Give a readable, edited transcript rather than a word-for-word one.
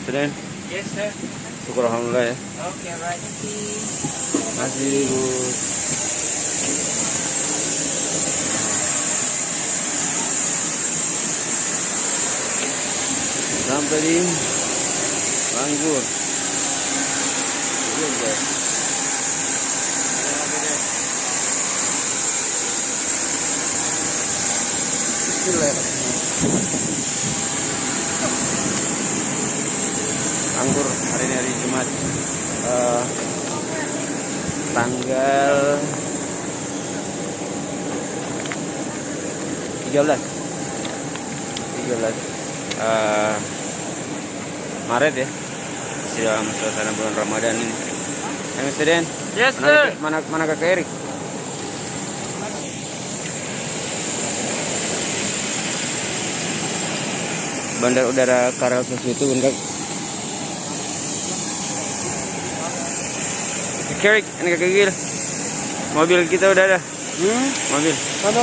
Senin? Yes, sir. Syukur alhamdulillah ya. Okay, right. Masih libur. Sampai di Banggur. Iya, guys. Anggur hari ini hari Jumat tanggal 13 Maret ya, sudah suasana bulan Ramadan ini. Mas Den, Yes, sir. mana kakak Erik? Bandar Udara Karawaci itu enggak. Kerik, ini kakak Gil. Mobil kita udah ada. Mobil. Ada.